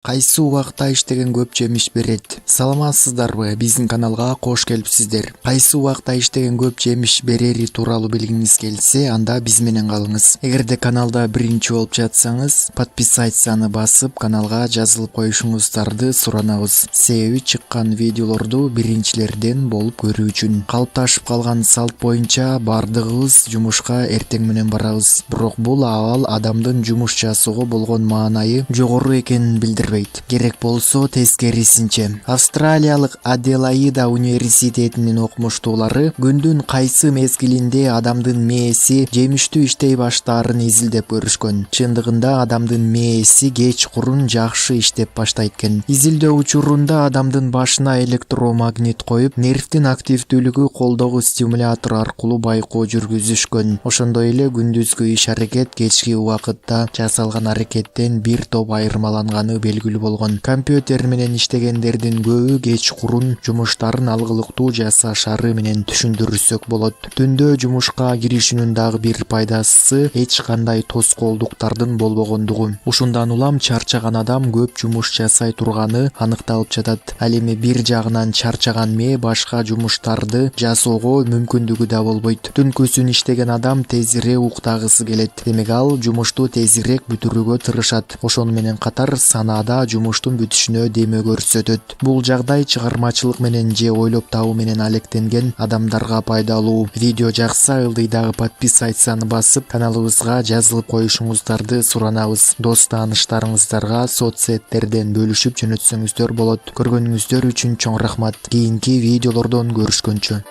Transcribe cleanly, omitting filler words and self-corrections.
Кайсы убакта иштеген көп жемиш берет? Саламатсыздарбы? Биздин каналга кош келипсиздер. Кайсы убакта иштеген көп жемиш берери тууралуу билгиңиз келсе, анда биз менен калыңыз. Эгерде каналда биринчи болуп жатсаңыз, подписаться басып, каналга жазылып коюшуңуздарды суранабыз. Себеби чыккан видеолорду биринчилерден болуп көрүү үчүн. Калыпташып калган салт боюнча бардыгыбыз жумушка эртең менен барабыз. Бирок бул абал адамдын жумуш жасоого болгон маанайы жогору экенин билдирбейт. Керек болсо тескерисинче. Австралиялык Аделаида университетинин окумуштуулары күндүн кайсы мезгилинде адамдын мээси жемиштүү иштей баштаарын изилдеп көрүшкөн. Чындыгында адамдын мээси кечкурун жакшы иштеп баштайт экен. Изилдөө учурунда адамдын башына электромагнит коюп, нервдин активдүүлүгү колдогу стимулятор аркылуу байкоо жүргүзүшкөн. Ошондой эле күндүзгү иш-аракет кечки убакытта жасалган аракеттен бир топ айырмаланганы белгилүү болгон. Компьютер менен иштегендердин көбү кечкурун жумуштарын алгылыктуу жасашары менен түшүндүрсөк болот. Түндө жумушка киришүүнүн дагы бир пайдасы эч кандай тоскоолдуктардын болбогондугу. Ушундан улам чарчаган адам көп жумуш жасай турганы аныкталып жатат. Ал эми бир жагынан чарчаган мээ башка жумуштарды жасоого мүмкүндүгү да болбойт. Түнкүсүн иштеген адам тезирээк уктагысы келет. Демек ал жумушту тезирээк бүтүрүүгө тырышат. Ошону менен катар санаада жумуштун бүтүшүнө деме көрсөтөт. Бул жагдай чыгармачылык менен же ойлоп табуу менен алектенген адамдарга пайдалуу. Видео жакса ылдыйдагы подписаться басып, каналыбызга жазылып коюшуңуздарды суранабыз. Дос тааныштарыңыздарга соц сеттерден бөлүшүп жөнөтсөңүздөр болот. Көргөнүңүздөр үчүн чоң рахмат. Кийинки видеолордон көрүшкөнчө.